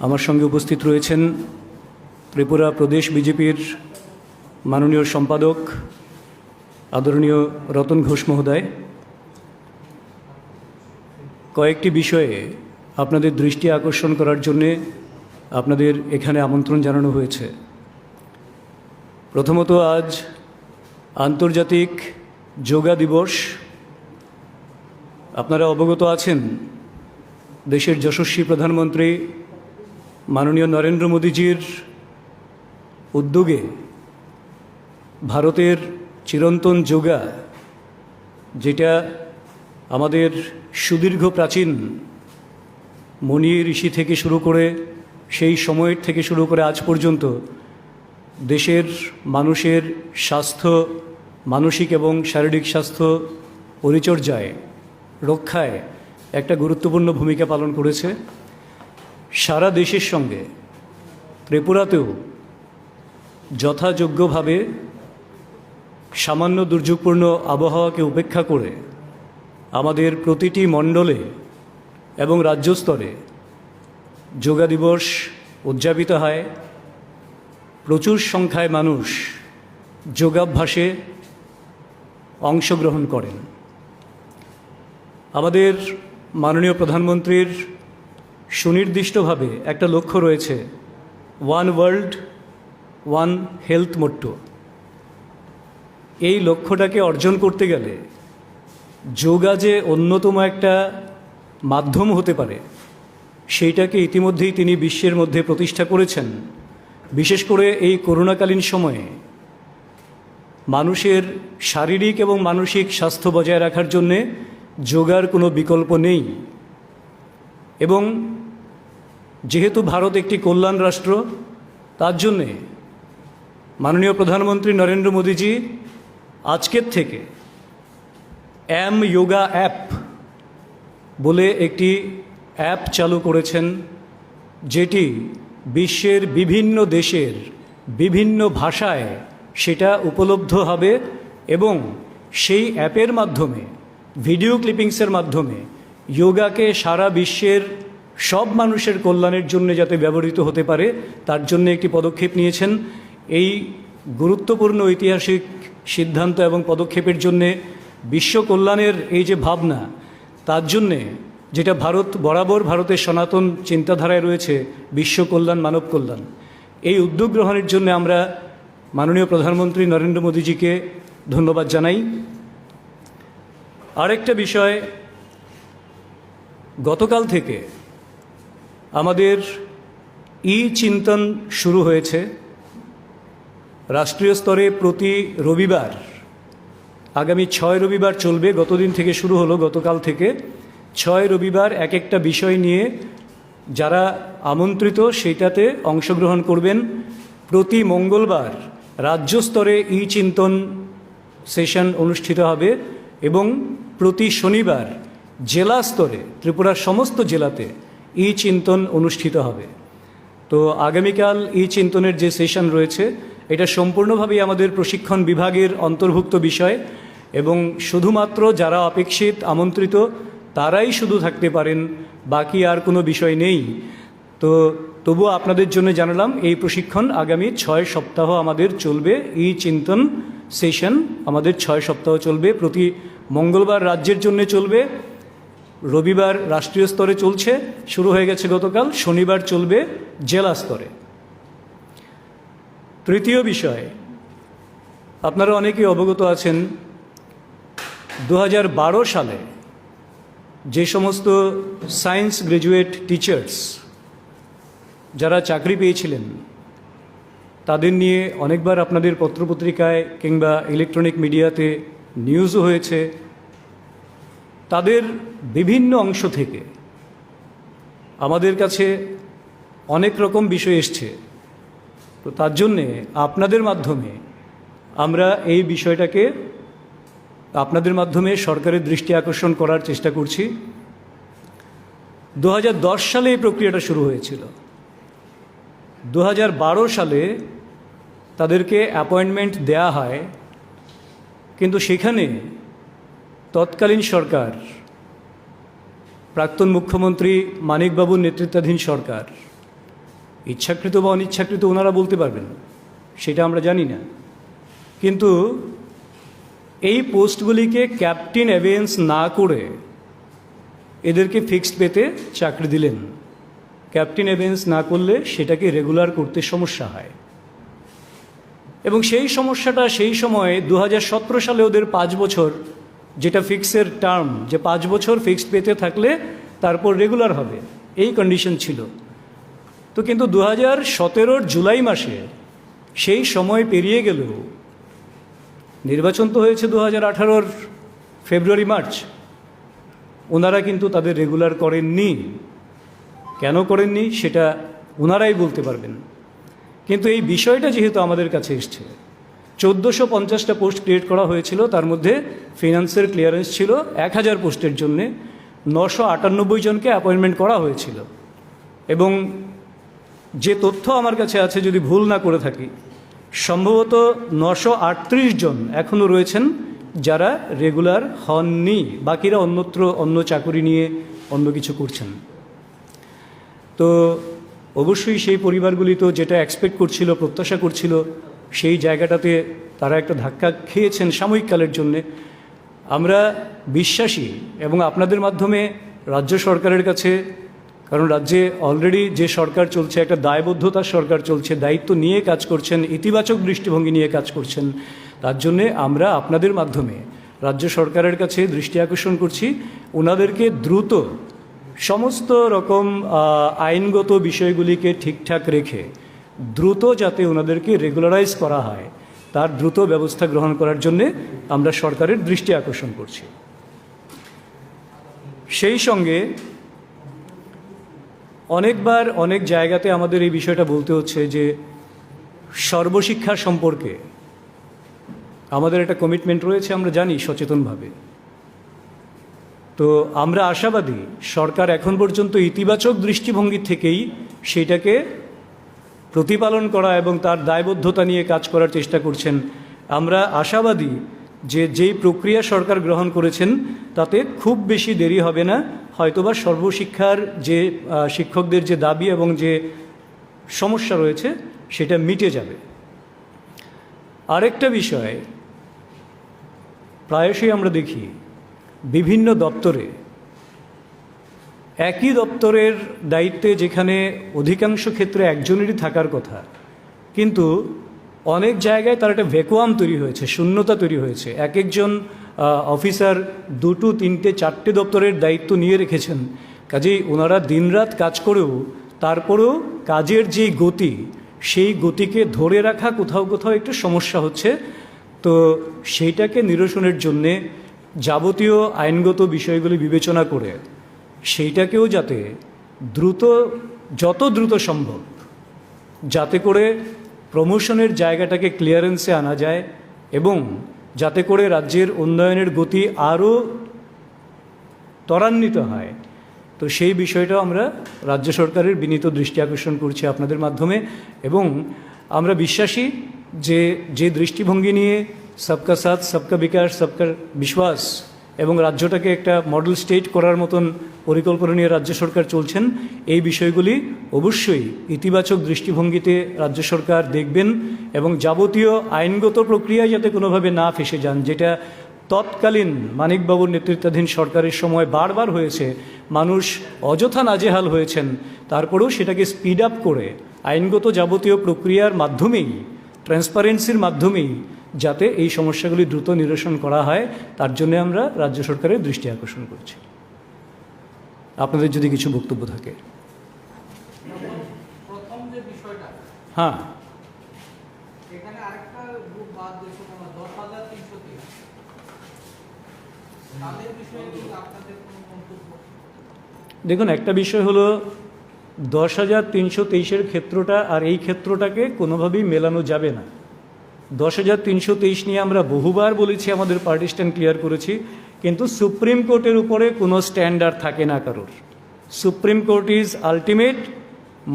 আমার সঙ্গে উপস্থিত রয়েছেন ত্রিপুরা প্রদেশ বিজেপির মাননীয় সম্পাদক আদরণীয় রতন ঘোষ মহোদয়। কয়েকটি বিষয়ে আপনাদের দৃষ্টি আকর্ষণ করার জন্যে আপনাদের এখানে আমন্ত্রণ জানানো হয়েছে। প্রথমত, আজ আন্তর্জাতিক যোগা দিবস। আপনারা অবগত আছেন, দেশের যশস্বী প্রধানমন্ত্রী মাননীয় নরেন্দ্র মোদীজির উদ্যোগে ভারতের চিরন্তন যোগা, যেটা আমাদের সুদীর্ঘ প্রাচীন মণি ঋষি থেকে শুরু করে সেই সময়ের থেকে শুরু করে আজ পর্যন্ত দেশের মানুষের স্বাস্থ্য, মানসিক এবং শারীরিক স্বাস্থ্য পরিচর্যায়, রক্ষায় একটা গুরুত্বপূর্ণ ভূমিকা পালন করেছে। সারা দেশের সঙ্গে ত্রিপুরাতেও যথাযোগ্যভাবে সামান্য দুর্যোগপূর্ণ আবহাওয়াকে উপেক্ষা করে আমাদের প্রতিটি মণ্ডলে এবং রাজ্য স্তরে যোগা দিবস উদযাপিত হয়। প্রচুর সংখ্যায় মানুষ যোগাভ্যাসে অংশগ্রহণ করেন। আমাদের মাননীয় প্রধানমন্ত্রীর সুনির্দিষ্টভাবে একটা লক্ষ্য রয়েছে, ওয়ান ওয়ার্ল্ড ওয়ান হেলথ মোট্টো। এই লক্ষ্যটাকে অর্জন করতে গেলে যোগা যে অন্যতম একটা মাধ্যম হতে পারে, সেইটাকে ইতিমধ্যেই তিনি বিশ্বের মধ্যে প্রতিষ্ঠা করেছেন। বিশেষ করে এই করোনাকালীন সময়ে মানুষের শারীরিক এবং মানসিক স্বাস্থ্য বজায় রাখার জন্যে যোগার কোনো বিকল্প নেই। এবং যেহেতু ভারত একটি কল্যাণ রাষ্ট্র, তার জন্যে মাননীয় প্রধানমন্ত্রী নরেন্দ্র মোদীজি আজকের থেকে যোগা অ্যাপ বলে একটি অ্যাপ চালু করেছেন, যেটি বিশ্বের বিভিন্ন দেশের বিভিন্ন ভাষায় সেটা উপলব্ধ হবে এবং সেই অ্যাপের মাধ্যমে, ভিডিও ক্লিপিংসের মাধ্যমে যোগাকে সারা বিশ্বের সব মানুষের কল্যাণের জন্য যাতে ব্যবহৃত হতে পারে, তার জন্য একটি পদক্ষেপ নিয়েছেন। এই গুরুত্বপূর্ণ ঐতিহাসিক সিদ্ধান্ত এবং পদক্ষেপের জন্যে বিশ্ব কল্যাণের এই যে ভাবনা, তার জন্যে যেটা ভারত বরাবর ভারতের সনাতন চিন্তাধারায় রয়েছে, বিশ্ব কল্যাণ, মানব কল্যাণ, এই উদ্যোগ গ্রহণের জন্য আমরা মাননীয় প্রধানমন্ত্রী নরেন্দ্র মোদীজিকে ধন্যবাদ জানাই। আরেকটা বিষয়, গতকাল থেকে আমাদের চিন্তন শুরু হয়েছে। রাষ্ট্রীয় স্তরে প্রতি রবিবার, আগামী 6 রবিবার চলবে। গতদিন থেকে শুরু হলো, গতকাল থেকে 6 রবিবার এক একটা বিষয় নিয়ে যারা আমন্ত্রিত সেইটাতে অংশগ্রহণ করবেন। প্রতি মঙ্গলবার রাজ্য স্তরে চিন্তন সেশন অনুষ্ঠিত হবে এবং প্রতি শনিবার জেলা স্তরে ত্রিপুরার সমস্ত জেলাতে চিন্তন অনুষ্ঠিত হবে। তো আগামীকাল চিন্তনের যে সেশন রয়েছে, এটা সম্পূর্ণভাবেই আমাদের প্রশিক্ষণ বিভাগের অন্তর্ভুক্ত বিষয় এবং শুধুমাত্র যারা অপেক্ষিত, আমন্ত্রিত, তারাই শুধু থাকতে পারেন, বাকি আর কোনো বিষয় নেই। তো তবুও আপনাদের জন্য জানালাম, এই প্রশিক্ষণ আগামী 6 সপ্তাহ আমাদের চলবে। চিন্তন সেশন আমাদের 6 সপ্তাহ চলবে। প্রতি মঙ্গলবার রাজ্যের জন্য চলবে, রবিবার রাষ্ট্রীয় স্তরে চলছে, শুরু হয়ে গেছে গতকাল, শনিবার চলবে জেলা স্তরে। তৃতীয় বিষয়, আপনারা অনেকেই অবগত আছেন, 2012 সালে যে সমস্ত সায়েন্স গ্র্যাজুয়েট টিচার্স যারা চাকরি পেয়েছিলেন, তাদের নিয়ে অনেকবার আপনাদের পত্রপত্রিকায় কিংবা ইলেকট্রনিক মিডিয়াতে নিউজও হয়েছে। তাদের বিভিন্ন অংশ থেকে আমাদের কাছে অনেক রকম বিষয় এসছে। তো তার জন্যে আপনাদের মাধ্যমে আমরা এই বিষয়টাকে আপনাদের মাধ্যমে সরকারের দৃষ্টি আকর্ষণ করার চেষ্টা করছি। 2010 সালে এই প্রক্রিয়াটা শুরু হয়েছিল। 2012 সালে তাদেরকে অ্যাপয়েন্টমেন্ট দেয়া হয়, কিন্তু সেখানে তৎকালীন সরকার, প্রাক্তন মুখ্যমন্ত্রী মানিকবাবুর নেতৃত্বাধীন সরকার ইচ্ছাকৃত বা অনিচ্ছাকৃত ওনারা বলতে পারবেন, সেটা আমরা জানি না। কিন্তু এই পোস্টগুলিকে ক্যাপ্টেন অ্যাভেন্স না করে এদেরকে ফিক্সড পেতে চাকরি দিলেন। ক্যাপ্টেন অ্যাভেন্স না করলে সেটাকে রেগুলার করতে সমস্যা হয়, এবং সেই সমস্যাটা সেই সময়ে 2017 সালে ওদের 5 বছর, যেটা ফিক্সের টার্ম, যে 5 বছর ফিক্সড পেতে থাকলে তারপর রেগুলার হবে, এই কন্ডিশন ছিল। তো কিন্তু 2017 জুলাই মাসে সেই সময় পেরিয়ে গেলেও নির্বাচন তো হয়েছে 2018 ফেব্রুয়ারি মার্চ, ওনারা কিন্তু তাদের রেগুলার করেননি। কেন করেননি সেটা ওনারাই বলতে পারবেন। কিন্তু এই বিষয়টা যেহেতু আমাদের কাছে এসছে, 1450টা পোস্ট ক্রিয়েট করা হয়েছিল, তার মধ্যে ফিনান্সের ক্লিয়ারেন্স ছিল 1000 পোস্টের জন্যে, 998 জনকে অ্যাপয়েন্টমেন্ট করা হয়েছিল। এবং যে তথ্য আমার কাছে আছে, যদি ভুল না করে থাকি, সম্ভবত 938 জন এখনও রয়েছেন যারা রেগুলার হননি, বাকিরা অন্যত্র অন্য চাকুরি নিয়ে অন্য কিছু করছেন। তো অবশ্যই সেই পরিবারগুলি তো যেটা এক্সপেক্ট করছিল, প্রত্যাশা করছিল, সেই জায়গাটাতে তারা একটা ধাক্কা খেয়েছেন সাময়িককালের জন্যে। আমরা বিশ্বাসী, এবং আপনাদের মাধ্যমে রাজ্য সরকারের কাছে, কারণ রাজ্যে অলরেডি যে সরকার চলছে, একটা দায়বদ্ধতার সরকার চলছে, দায়িত্ব নিয়ে কাজ করছেন, ইতিবাচক দৃষ্টিভঙ্গি নিয়ে কাজ করছেন, তার জন্যে আমরা আপনাদের মাধ্যমে রাজ্য সরকারের কাছে দৃষ্টি আকর্ষণ করছি, ওনাদেরকে দ্রুত সমস্ত রকম আইনগত বিষয়গুলিকে ঠিকঠাক রেখে দ্রুত যাতে ওনাদেরকে রেগুলারাইজ করা হয়, তার দ্রুত ব্যবস্থা গ্রহণ করার জন্যে আমরা সরকারের দৃষ্টি আকর্ষণ করছি। সেই সঙ্গে অনেকবার অনেক জায়গাতে আমাদের এই বিষয়টা বলতে হচ্ছে যে সর্বশিক্ষা সম্পর্কে আমাদের একটা কমিটমেন্ট রয়েছে, আমরা জানি সচেতনভাবে। তো আমরা আশাবাদী সরকার এখন পর্যন্ত ইতিবাচক দৃষ্টিভঙ্গি থেকেই সেইটাকে প্রতিপালন করা এবং তার দায়বদ্ধতা নিয়ে কাজ করার চেষ্টা করছেন। আমরা আশাবাদী যে যেই প্রক্রিয়া সরকার গ্রহণ করেছেন তাতে খুব বেশি দেরি হবে না, হয়তোবা সর্বশিক্ষার যে শিক্ষকদের যে দাবি এবং যে সমস্যা রয়েছে সেটা মিটে যাবে। আরেকটা বিষয়, প্রায়শই আমরা দেখি বিভিন্ন দপ্তরে, একই দপ্তরের দায়িত্বে যেখানে অধিকাংশ ক্ষেত্রে একজনেরই থাকার কথা, কিন্তু অনেক জায়গায় তার একটা ভ্যাকুয়াম তৈরি হয়েছে, শূন্যতা তৈরি হয়েছে। এক একজন অফিসার 2, 3, 4টে দপ্তরের দায়িত্ব নিয়ে রেখেছেন। কাজেই ওনারা দিনরাত কাজ করেও তারপরেও কাজের যে গতি, সেই গতিকে ধরে রাখা কোথাও কোথাও একটু সমস্যা হচ্ছে। তো সেইটাকে নিরসনের জন্যে যাবতীয় আইনগত বিষয়গুলি বিবেচনা করে সেইটাকেও যাতে দ্রুত, যত দ্রুত সম্ভব, যাতে করে প্রমোশনের জায়গাটাকে ক্লিয়ারেন্সে আনা যায় এবং যাতে করে রাজ্যের উন্নয়নের গতি আরও ত্বরান্বিত হয়। তো সেই বিষয়টা আমরা রাজ্য সরকারের বিনীত দৃষ্টি আকর্ষণ করছি আপনাদের মাধ্যমে, এবং আমরা বিশ্বাসী যে যে দৃষ্টিভঙ্গি নিয়ে সবকা সাথ, সবকা বিকাশ, সবকা বিশ্বাস এবং রাজ্যটাকে একটা মডেল স্টেট করার মতন পরিকল্পনা নিয়ে রাজ্য সরকার চলছেন, এই বিষয়গুলি অবশ্যই ইতিবাচক দৃষ্টিভঙ্গিতে রাজ্য সরকার দেখবেন এবং যাবতীয় আইনগত প্রক্রিয়ায় যাতে কোনোভাবে না ফেসে যান, যেটা তৎকালীন মানিকবাবুর নেতৃত্বাধীন সরকারের সময় বারবার হয়েছে, মানুষ অযথা নাজেহাল হয়েছেন, তারপরেও সেটাকে স্পিড আপ করে আইনগত যাবতীয় প্রক্রিয়ার মাধ্যমেই, ট্রান্সপারেন্সির মাধ্যমেই যাতে এই সমস্যাগুলি দ্রুত নিরসন করা হয়, তার জন্য আমরা রাজ্য সরকারের দৃষ্টি আকর্ষণ করছি। আপনাদের যদি কিছু বক্তব্য থাকে। প্রথম যে বিষয়টা, হ্যাঁ, এখানে আরেকটা গ্রুপ বাদ দিয়েছে, 10,330 তাদের বিষয়ে কি আপনাদের কোনো মন্তব্য? দেখুন, একটা বিষয় হলো 10,323 ক্ষেত্রটা আর এই ক্ষেত্রটাকে কোনোভাবেই মেলানো যাবে না। 10,323 নিয়ে আমরা বহুবার বলেছি, আমাদের পার্টি স্ট্যান্ড ক্লিয়ার করেছি, কিন্তু সুপ্রিম কোর্টের উপরে কোনো স্ট্যান্ডার্ড থাকে না কারোর। Supreme court is ultimate.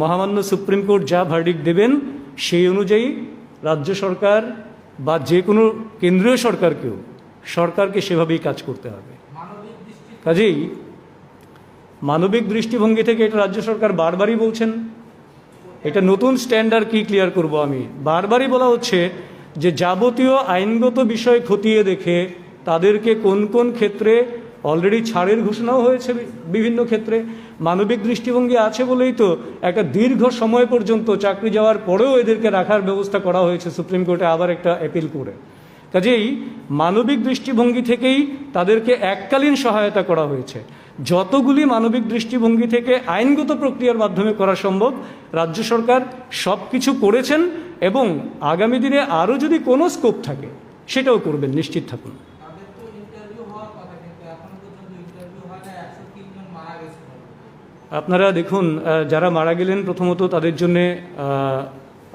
মহামান্য সুপ্রিম কোর্ট যা ভার্ডিক্ট দেবেন সেই অনুযায়ী রাজ্য সরকার বা যে কোনো কেন্দ্রীয় সরকারকে সেভাবেই কাজ করতে হবে। কাজেই মানবিক দৃষ্টিভঙ্গি থেকে এটা রাজ্য সরকার বারবারই বলছেন এটা নতুন স্ট্যান্ডার্ড কি ক্লিয়ার করব আমি? বারবারই বলা হচ্ছে যে যাবতীয় আইনগত বিষয় খতিয়ে দেখে তাদেরকে কোন কোন ক্ষেত্রে অলরেডি ছাড়ের ঘোষণাও হয়েছে, বিভিন্ন ক্ষেত্রে মানবিক দৃষ্টিভঙ্গি আছে বলেই তো একটা দীর্ঘ সময় পর্যন্ত চাকরি যাওয়ার পরেও এদেরকে রাখার ব্যবস্থা করা হয়েছে সুপ্রিম কোর্টে আবার একটা অ্যাপিল করে। কাজেই মানবিক দৃষ্টিভঙ্গি থেকেই তাদেরকে এককালীন সহায়তা করা হয়েছে। যতগুলি মানবিক দৃষ্টিভঙ্গি থেকে আইনগত প্রক্রিয়ার মাধ্যমে করা সম্ভব রাজ্য সরকার সব কিছু করেছেন, এবং আগামী দিনে আরও যদি কোনো স্কোপ থাকে সেটাও করবেন, নিশ্চিত থাকুন। তাদের তো ইন্টারভিউ হওয়ার কথা, কিন্তু এখনো পর্যন্ত ইন্টারভিউ হয় না, 103 জন মারা গেছে। আপনারা দেখুন, যারা মারা গেলেন প্রথমত তাদের জন্যে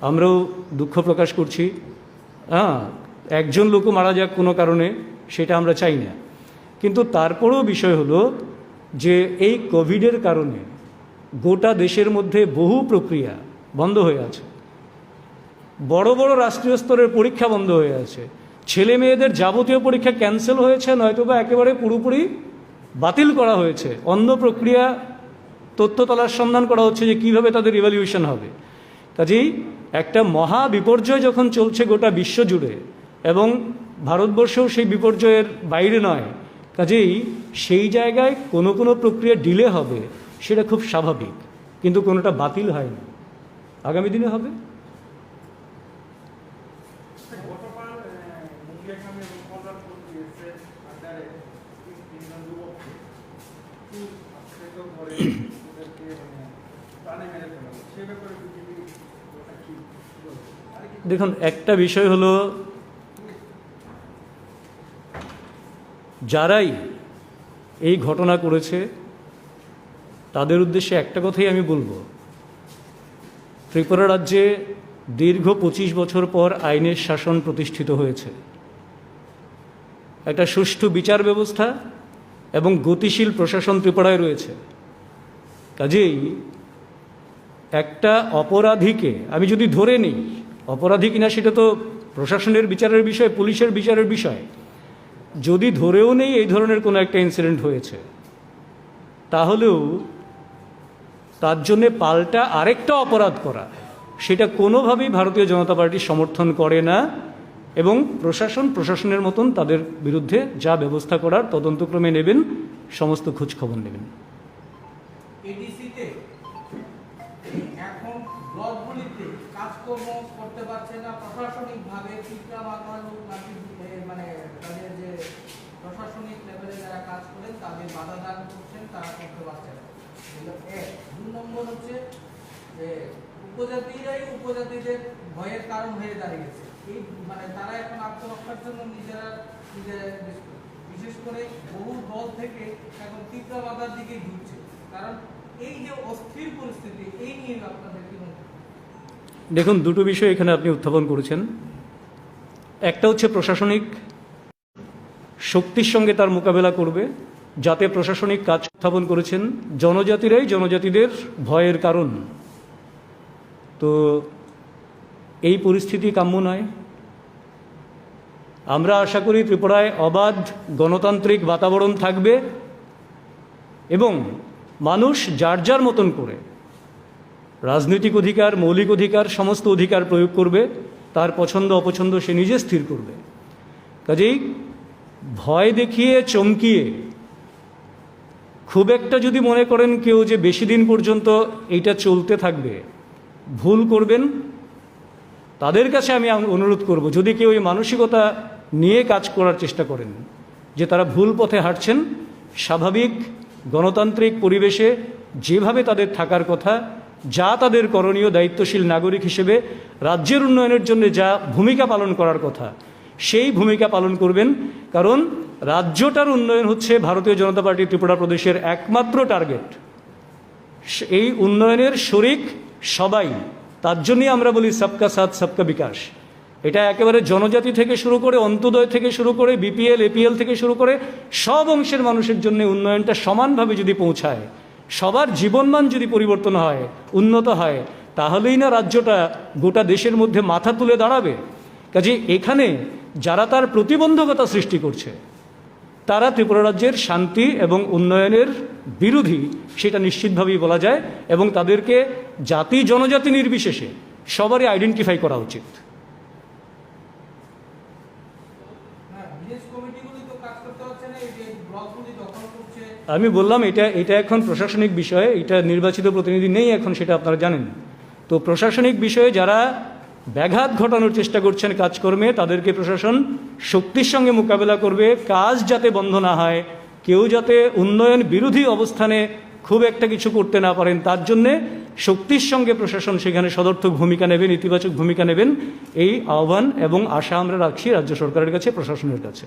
আমরাও দুঃখ প্রকাশ করছি। একজন লোকও মারা যাক কোনো কারণে, সেটা আমরা চাই না। কিন্তু তারপরেও বিষয় হলো যে এই কোভিডের কারণে গোটা দেশের মধ্যে বহু প্রক্রিয়া বন্ধ হয়ে আছে, বড় বড় রাষ্ট্রীয় স্তরের পরীক্ষা বন্ধ হয়ে আছে, ছেলে মেয়েদের যাবতীয় পরীক্ষা ক্যান্সেল হয়েছে, নয়তোবা একেবারে পুরোপুরি বাতিল করা হয়েছে। অন্য প্রক্রিয়া তথ্য তলার সন্ধান করা হচ্ছে যে কীভাবে তাদের ইভ্যালুয়েশন হবে। কাজেই একটা মহা বিপর্যয় যখন চলছে গোটা বিশ্ব জুড়ে, এবং ভারতবর্ষেও সেই বিপর্যয়ের বাইরে নয়, কাজেই সেই জায়গায় কোনো কোনো প্রক্রিয়া ডিলে হবে, সেটা খুব স্বাভাবিক, কিন্তু কোনোটা বাতিল হয়নি, আগামী দিনে হবে। দেখুন, একটা বিষয় হলো যারাই এই ঘটনা করেছে তাদের উদ্দেশ্যে একটা কথাই আমি বলবো, ত্রিপুরা রাজ্যে দীর্ঘ 25 বছর পর আইনের শাসন প্রতিষ্ঠিত হয়েছে, একটা সুষ্ঠু বিচার ব্যবস্থা এবং গতিশীল প্রশাসন ত্রিপুরায় রয়েছে। কাজেই একটা অপরাধীকে আমি যদি ধরে নিই, অপরাধী কিনা সেটা তো প্রশাসনের বিচারের বিষয়, পুলিশের বিচারের বিষয়, যদি ধরেও নেই এই ধরনের কোনো একটা ইনসিডেন্ট হয়েছে, তাহলেও তার জন্যে পাল্টা আরেকটা অপরাধ করা, সেটা কোনোভাবেই ভারতীয় জনতা পার্টি সমর্থন করে না, এবং প্রশাসনের মতন তাদের বিরুদ্ধে যা ব্যবস্থা করার তদন্তক্রমে নেবেন, সমস্ত খোঁজখবর নেবেন। এডিসিতে এখন ব্লকগুলিতে কাজকর্ম করতে পারছে না, প্রশাসনিকভাবে টিকা মাখানো মানে তাদের যে প্রশাসনিক লেভেলে যারা কাজ করেন তাদের বাধা দান করছেন, তারা করতে পারছে না। দুই নম্বর হচ্ছে যে উপজাতিদের ভয়ের কারণ হয়ে দাঁড়িয়েছে। এই মানে তারা এখন আত্মরক্ষার জন্য নিজেরা বিশেষ করে বহু দল থেকে এখন তীব্র বাধার দিকে ঢুকছে, কারণ এই যে অস্থির পরিস্থিতি, এই নিয়ে আপনাদের কি মনে হয়? দেখুন, দুটো বিষয় এখানে আপনি উত্থাপন করেছেন। একটা হচ্ছে প্রশাসনিক শক্তির সঙ্গে তার মোকাবেলা করবে, যাতে প্রশাসনিক কাজ উত্থাপন করেছেন জনজাতিরাই জনজাতিদের ভয়ের কারণ। তো এই পরিস্থিতি কাম্য নয়। আমরা আশা করি ত্রিপুরায় অবাধ গণতান্ত্রিক বাতাবরণ থাকবে, এবং মানুষ যার যার মতন করে রাজনৈতিক অধিকার, মৌলিক অধিকার, সমস্ত অধিকার প্রয়োগ করবে, তার পছন্দ অপছন্দ সে নিজে স্থির করবে। কাজেই ভয় দেখিয়ে চমকিয়ে খুব একটা যদি মনে করেন কেউ যে বেশি দিন পর্যন্ত এইটা চলতে থাকবে, ভুল করবেন। তাদের কাছে আমি অনুরোধ করব, যদি কেউ এই মানসিকতা নিয়ে কাজ করার চেষ্টা করেন যে তারা ভুল পথে হাঁটছেন, স্বাভাবিক গণতান্ত্রিক পরিবেশে যেভাবে তাদের থাকার কথা, যা তাদের করণীয় দায়িত্বশীল নাগরিক হিসেবে রাজ্যের উন্নয়নের জন্য যা ভূমিকা পালন করার কথা, সেই ভূমিকা পালন করবেন। কারণ রাজ্যটার উন্নয়ন হচ্ছে ভারতীয় জনতা পার্টি ত্রিপুরা প্রদেশের একমাত্র টার্গেট। এই উন্নয়নের শরিক সবাই, তার জন্যই আমরা বলি সবকা সাথ সবকা বিকাশ। এটা একেবারে জনজাতি থেকে শুরু করে, অন্তোদয় থেকে শুরু করে, বিপিএল এপিএল থেকে শুরু করে সব অংশের মানুষের জন্য উন্নয়নটা সমানভাবে যদি পৌঁছায়, সবার জীবনমান যদি পরিবর্তন হয়, উন্নত হয়, তাহলেই না রাজ্যটা গোটা দেশের মধ্যে মাথা তুলে দাঁড়াবে। কাজে এখানে যারা তার প্রতিবন্ধকতা সৃষ্টি করছে, তারা ত্রিপুরা রাজ্যের শান্তি এবং উন্নয়নের বিরোধী, সেটা নিশ্চিতভাবেই বলা যায়, এবং তাদেরকে জাতি জনজাতি নির্বিশেষে সবারই আইডেন্টিফাই করা উচিত। হ্যাঁ, ভিলেজ কমিটিগুলি তো কাজ করতে পারছে না, এই যে ব্লকগুলি দখল করছে। আমি বললাম এটা এখন প্রশাসনিক বিষয়, এটা নির্বাচিত প্রতিনিধি নেই এখন, সেটা আপনারা জানেন। তো প্রশাসনিক বিষয়ে যারা ব্যাঘাত ঘটানোর চেষ্টা করছেন কাজকর্মে, তাদেরকে প্রশাসন শক্তির সঙ্গে মোকাবেলা করবে। কাজ যাতে বন্ধ না হয়, কেউ যাতে উন্নয়ন বিরোধী অবস্থানে খুব একটা কিছু করতে না পারেন, তার জন্যে শক্তির সঙ্গে প্রশাসন সেখানে সদর্থক ভূমিকা নেবেন, ইতিবাচক ভূমিকা নেবেন। এই আহ্বান এবং আশা আমরা রাখছি রাজ্য সরকারের কাছে, প্রশাসনের কাছে।